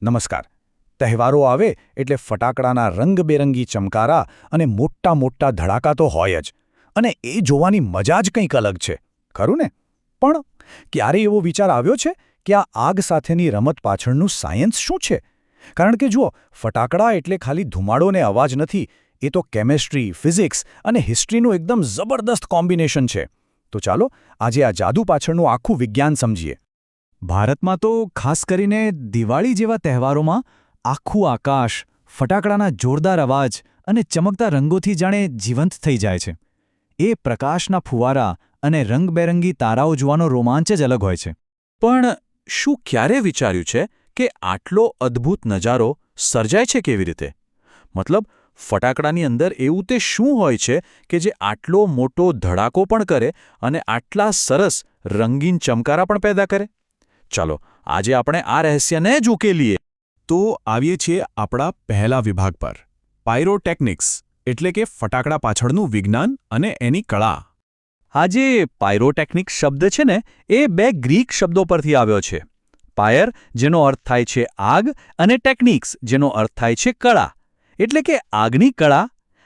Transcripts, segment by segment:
નમસ્કાર. તહેવારો આવે એટલે ફટાકડાના રંગબેરંગી ચમકારા અને મોટા મોટા ધડાકા તો હોય જ, અને એ જોવાની મજા જ કંઈક અલગ છે, ખરું ને? પણ ક્યારે એવો વિચાર આવ્યો છે કે આ આગ સાથેની રમત પાછળનું સાયન્સ શું છે? કારણ કે જુઓ, ફટાકડા એટલે ખાલી ધુમાડો ને અવાજ નથી, એ તો કેમેસ્ટ્રી, ફિઝિક્સ અને હિસ્ટ્રીનું એકદમ જબરદસ્ત કોમ્બિનેશન છે. તો ચાલો આજે આ જાદુ પાછળનું આખું વિજ્ઞાન સમજીએ. ભારતમાં તો ખાસ કરીને દિવાળી જેવા તહેવારોમાં આખું આકાશ ફટાકડાના જોરદાર અવાજ અને ચમકતા રંગોથી જાણે જીવંત થઈ જાય છે. એ પ્રકાશના ફુવારા અને રંગબેરંગી તારાઓ જોવાનો રોમાંચ જ અલગ હોય છે. પણ શું ક્યારે વિચાર્યું છે કે આટલો અદ્ભુત નજારો સર્જાય છે કેવી રીતે? મતલબ, ફટાકડાની અંદર એવું તે શું હોય છે કે જે આટલો મોટો ધડાકો પણ કરે અને આટલા સરસ રંગીન ચમકારા પણ પેદા કરે? ચાલો આજે આપણે આ રહસ્યને જ ઉકેલીએ. તો આવીએ છીએ આપણા પહેલા વિભાગ પર, પાયરોટેકનિક્સ, એટલે કે ફટાકડા પાછળનું વિજ્ઞાન અને એની કળા. આ જે પાયરોટેકનિક્સ શબ્દ છે ને, એ બે ગ્રીક શબ્દો પરથી આવ્યો છે. પાયર, જેનો અર્થ થાય છે આગ, અને ટેકનિક્સ, જેનો અર્થ થાય છે કળા. એટલે કે આગની કળા.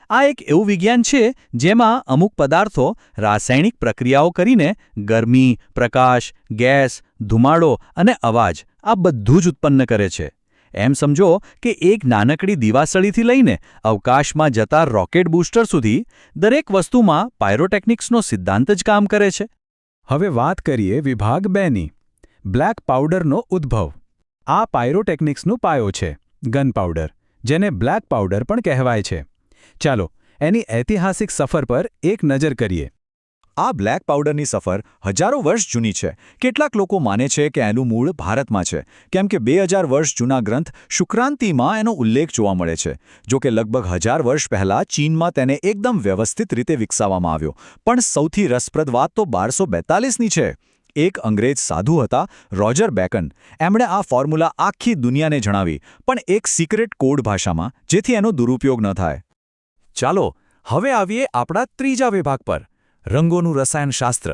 આ એક એવું વિજ્ઞાન છે જેમાં અમુક પદાર્થો રાસાયણિક પ્રક્રિયાઓ કરીને ગરમી, પ્રકાશ, ગેસ, ધુમાડો અને અવાજ આ બધું જ ઉત્પન્ન કરે છે. એમ સમજો કે એક નાનકડી દીવાસળીથી લઈને અવકાશમાં જતા રોકેટ બૂસ્ટર સુધી દરેક વસ્તુમાં પાયરોટેકનિક્સનો સિદ્ધાંત જ કામ કરે છે. હવે વાત કરીએ વિભાગ 2ની, બ્લેક પાવડરનો ઉદ્ભવ. આ પાયરોટેકનિક્સનો પાયો છે, ગન પાવડર, જેને બ્લેક પાવડર પણ કહેવાય છે. ચાલો એની ઐતિહાસિક સફર પર એક નજર કરીએ. આ બ્લેક પાવડરની સફર હજારો વર્ષ જૂની છે. કેટલાક લોકો માને છે કે એનું મૂળ ભારતમાં છે, કેમ કે 2000 વર્ષ જૂના ગ્રંથ શુક્રાંતિમાં એનો ઉલ્લેખ જોવા મળે છે. જો કે લગભગ 1000 વર્ષ પહેલાં ચીનમાં તેને એકદમ વ્યવસ્થિત રીતે વિકસાવવામાં આવ્યો. પણ સૌથી રસપ્રદ વાત તો 1242ની છે. એક અંગ્રેજ સાધુ હતા, રોજર બેકન. એમણે આ ફોર્મ્યુલા આખી દુનિયાને જણાવી, પણ એક સિક્રેટ કોડ ભાષામાં, જેથી એનો દુરુપયોગ ન થાય. ચાલો હવે આવીએ આપણા ત્રીજા વિભાગ પર, રંગોનું રસાયણશાસ્ત્ર.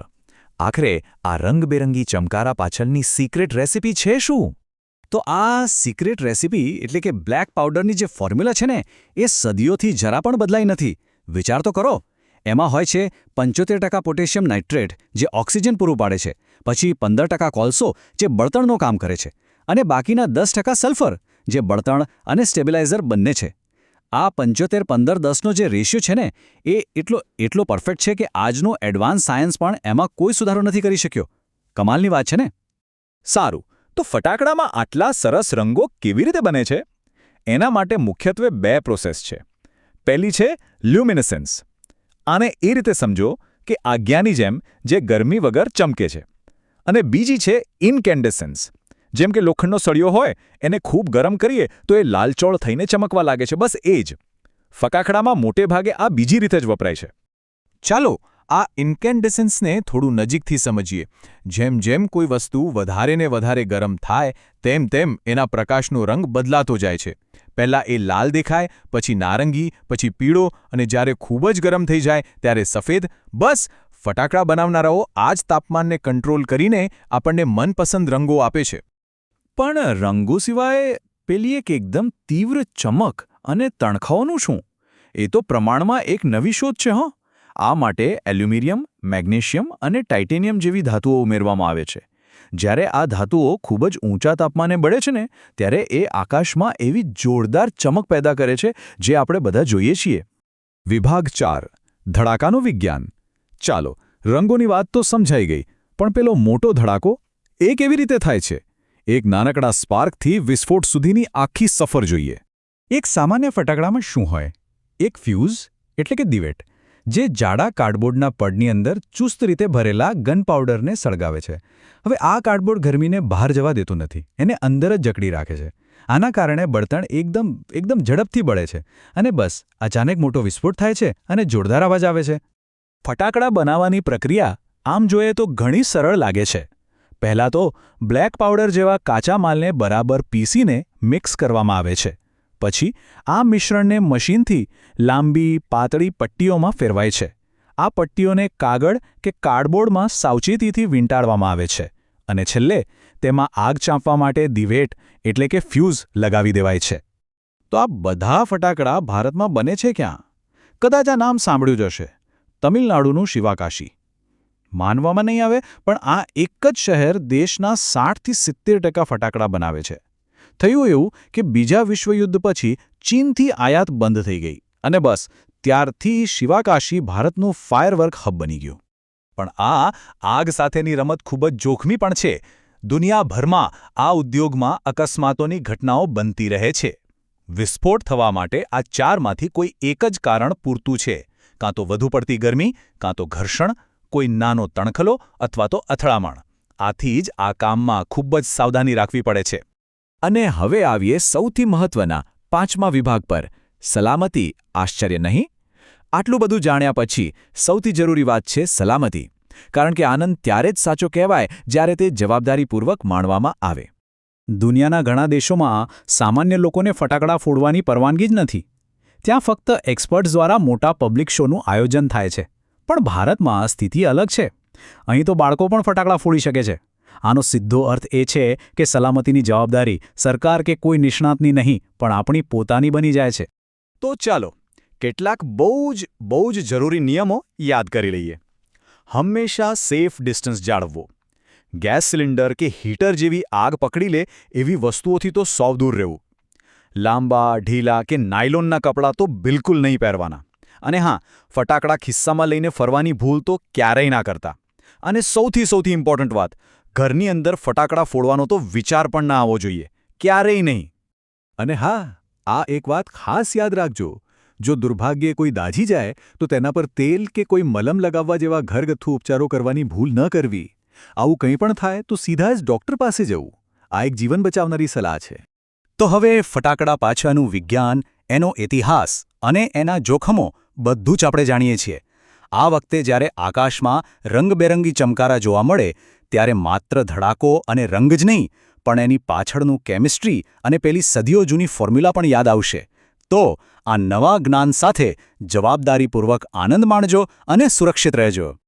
આખરે આ રંગબેરંગી ચમકારા પાછળની સિક્રેટ રેસિપી છે શું? તો આ સિક્રેટ રેસિપી એટલે કે બ્લેક પાવડરની જે ફોર્મ્યુલા છે ને, એ સદીઓથી જરા પણ બદલાઈ નથી. વિચાર તો કરો. એમાં હોય છે 75% પોટેશિયમ નાઇટ્રેટ, જે ઓક્સિજન પૂરું પાડે છે, પછી 15% કોલસો, જે બળતણનું કામ કરે છે, અને બાકીના 10% સલ્ફર, જે બળતણ અને સ્ટેબિલાઇઝર બંને છે. આ 75-15-10નો જે રેશિયો છે ને, એ એટલો પરફેક્ટ છે કે આજનો એડવાન્સ સાયન્સ પણ એમાં કોઈ સુધારો નથી કરી શક્યો. કમાલની વાત છે ને? સારું, તો ફટાકડામાં આટલા સરસ રંગો કેવી રીતે બને છે? એના માટે મુખ્યત્વે 2 પ્રોસેસ છે. પહેલી છે લ્યુમિનેસન્સ. આને એ રીતે સમજો કે આજ્ઞાની જેમ, જે ગરમી વગર ચમકે છે. અને બીજી છે ઇન્કેન્ડેસન્સ. જેમ કે લોખંડનો સળિયો હોય, એને ખૂબ ગરમ કરીએ તો એ લાલચોળ થઈને ચમકવા લાગે છે. બસ એ જ. ફટાકડામાં મોટે ભાગે આ બીજી રીતે જ વપરાય છે. ચાલો આ ઇન્કેન્ડેસન્સને થોડું નજીકથી સમજીએ. જેમ જેમ કોઈ વસ્તુ વધારે ને વધારે ગરમ થાય, તેમ તેમ એના પ્રકાશનો રંગ બદલાતો જાય છે. પહેલાં એ લાલ દેખાય, પછી નારંગી, પછી પીળો, અને જ્યારે ખૂબ જ ગરમ થઈ જાય ત્યારે સફેદ. બસ, ફટાકડા બનાવનારાઓ આ જ તાપમાનને કંટ્રોલ કરીને આપણને મનપસંદ રંગો આપે છે. પણ રંગો સિવાય પેલી એક એકદમ તીવ્ર ચમક અને તણખાઓનું શું? એ તો પ્રમાણમાં એક નવી શોધ છે. આ માટે એલ્યુમિનિયમ, મેગ્નેશિયમ અને ટાઇટેનિયમ જેવી ધાતુઓ ઉમેરવામાં આવે છે. જ્યારે આ ધાતુઓ ખૂબ જ ઊંચા તાપમાને બળે છે ને, ત્યારે એ આકાશમાં એવી જોરદાર ચમક પેદા કરે છે, જે આપણે બધા જોઈએ છીએ. વિભાગ 4, ધડાકાનું વિજ્ઞાન. ચાલો, રંગોની વાત તો સમજાઈ ગઈ, પણ પેલો મોટો ધડાકો એ કેવી રીતે થાય છે? એક નાનકડા સ્પાર્કથી વિસ્ફોટ સુધીની આખી સફર જોઈએ. એક સામાન્ય ફટાકડામાં શું હોય? એક ફ્યુઝ એટલે કે દિવેટ, જે જાડા કાર્ડબોર્ડના પડની અંદર ચુસ્ત રીતે ભરેલા ગન પાવડરને સળગાવે છે. હવે આ કાર્ડબોર્ડ ગરમીને બહાર જવા દેતું નથી, એને અંદર જ જકડી રાખે છે. આના કારણે બળતણ એકદમ ઝડપથી બળે છે, અને બસ અચાનક મોટો વિસ્ફોટ થાય છે અને જોરદાર અવાજ આવે છે. ફટાકડા બનાવવાની પ્રક્રિયા આમ જોઈએ તો ઘણી સરળ લાગે છે. પહેલાં તો બ્લેક પાવડર જેવા કાચા માલને બરાબર પીસીને મિક્સ કરવામાં આવે છે. પછી આ મિશ્રણને મશીનથી લાંબી, પાતળી પટ્ટીઓમાં ફેરવાય છે. આ પટ્ટીઓને કાગળ કે કાર્ડબોર્ડમાં સાવચેતીથી વીંટાળવામાં આવે છે. અને છેલ્લે તેમાં આગ ચાંપવા માટે દિવેટ એટલે કે ફ્યુઝ લગાવી દેવાય છે. તો આ બધા ફટાકડા ભારતમાં બને છે ક્યાં? કદાચ આ નામ સાંભળ્યું જ હશે, તમિલનાડુનું શિવાકાશી. માનવામાં નહીં આવે પણ આ એક જ શહેર દેશના 60થી 70% ફટાકડા બનાવે છે. થયું એવું કે બીજા વિશ્વયુદ્ધ પછી ચીનથી આયાત બંધ થઈ ગઈ અને બસ ત્યારથી શિવાકાશી ભારતનું ફાયરવર્ક હબ બની ગયું. પણ આ આગ સાથેની રમત ખૂબ જ જોખમી પણ છે. દુનિયાભરમાં આ ઉદ્યોગમાં અકસ્માતોની ઘટનાઓ બનતી રહે છે. વિસ્ફોટ થવા માટે આ ચારમાંથી કોઈ એક જ કારણ પૂરતું છે. કાં તો વધુ પડતી ગરમી, કાં તો ઘર્ષણ, કોઈ નાનો તણખલો અથવા તો અથડામણ. આથી જ આ કામમાં ખૂબ જ સાવધાની રાખવી પડે છે. અને હવે આવીએ સૌથી મહત્વના 5મા વિભાગ પર, સલામતી. આશ્ચર્ય નહીં? આટલું બધું જાણ્યા પછી સૌથી જરૂરી વાત છે સલામતી. કારણ કે આનંદ ત્યારે જ સાચો કહેવાય જ્યારે તે જવાબદારીપૂર્વક માણવામાં આવે. દુનિયાના ઘણા દેશોમાં સામાન્ય લોકોને ફટાકડા ફોડવાની પરવાનગી જ નથી. ત્યાં ફક્ત એક્સપર્ટ્સ દ્વારા મોટા પબ્લિક શોનું આયોજન થાય છે. પણ ભારતમાં સ્થિતિ અલગ છે. અહીં તો બાળકો પણ ફટાકડા ફોડી શકે છે. આનો સીધો અર્થ એ છે કે સલામતીની જવાબદારી સરકાર કે કોઈ નિષ્ણાતની નહીં પણ આપણી પોતાની બની જાય છે. તો ચાલો કેટલાક બહુ જ જરૂરી નિયમો યાદ કરી લઈએ. હંમેશા સેફ ડિસ્ટન્સ જાળવવો. ગેસ સિલિન્ડર કે હીટર જેવી આગ પકડી લે એવી વસ્તુઓથી તો સૌ દૂર રહેવું. લાંબા, ઢીલા કે નાયલોનના કપડાં તો બિલકુલ નહીં પહેરવાના. અને હા, ફટાકડા ખિસ્સામાં લઈને ફરવાની ભૂલ તો ક્યારેય ના કરતા. અને સૌથી ઇમ્પોર્ટન્ટ વાત, ઘરની અંદર ફટાકડા ફોડવાનો તો વિચાર પણ ના આવવો જોઈએ. ક્યારેય નહીં. અને હા, આ એક વાત ખાસ યાદ રાખજો. જો દુર્ભાગ્યે કોઈ દાઝી જાય તો તેના પર તેલ કે કોઈ મલમ લગાવવા જેવા ઘરગથ્થુ ઉપચારો કરવાની ભૂલ ન કરવી. આવું કંઈ પણ થાય તો સીધા જ ડૉક્ટર પાસે જવું. આ એક જીવન બચાવનારી સલાહ છે. તો હવે ફટાકડા પાછળનું વિજ્ઞાન, એનો ઇતિહાસ અને એના જોખમો બધું જ આપણે જાણીએ છીએ. આ વખતે જ્યારે આકાશમાં રંગબેરંગી ચમકારા જોવા મળે ત્યારે માત્ર ધડાકો અને રંગ જ નહીં પણ એની પાછળનું કેમિસ્ટ્રી અને પેલી સદીઓ જૂની ફોર્મ્યુલા પણ યાદ આવશે. તો આ નવા જ્ઞાન સાથે જવાબદારીપૂર્વક આનંદ માણજો અને સુરક્ષિત રહેજો.